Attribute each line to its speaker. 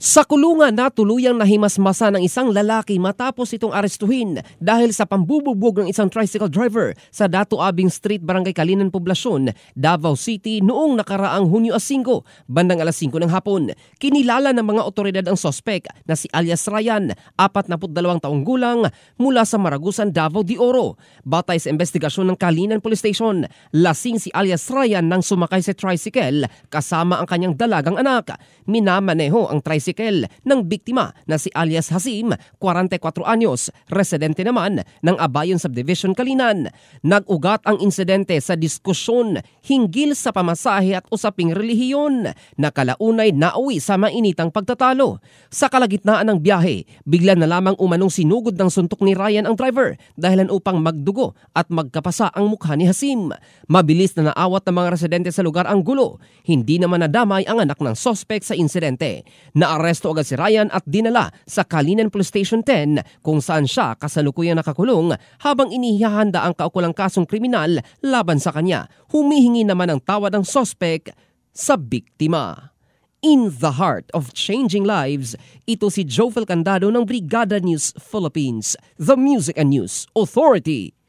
Speaker 1: Sa kulungan na tuluyang nahimasmasa ng isang lalaki matapos itong arestuhin dahil sa pambubugbog ng isang tricycle driver sa Dato Abing Street, Barangay Kalinan, Poblasyon, Davao City noong nakaraang Hunyo 5, bandang alas 5 ng hapon. Kinilala ng mga otoridad ang sospek na si alias Ryan, 42 taong gulang, mula sa Maragusan, Davao de Oro. Batay sa investigasyon ng Kalinan Police Station, lasing si alias Ryan nang sumakay sa tricycle kasama ang kanyang dalagang anak. Minamaneho ang tricycle ng biktima na si alias Hasim, 44 anyos, residente naman ng Abayon Subdivision, Kalinan. Nag-ugat ang insidente sa diskusyon hinggil sa pamasahe at usaping relihiyon na kalaunay nauwi sa mainitang pagtatalo. Sa kalagitnaan ng biyahe, bigla na lamang umanong sinugod ng suntok ni Ryan ang driver dahilan upang magdugo at magkapasa ang mukha ni Hasim. Mabilis na naawat ng mga residente sa lugar ang gulo. Hindi naman nadamay ang anak ng sospek sa insidente. Naaresto agad si Ryan at dinala sa Kalinan Police Station 10 kung saan siya kasalukuyang nakakulong habang inihahanda ang kaukulang kasong kriminal laban sa kanya. Humihingi naman ng tawad ang sospek sa biktima. In the heart of changing lives, ito si Jovel Candado ng Brigada News Philippines, the Music and News Authority.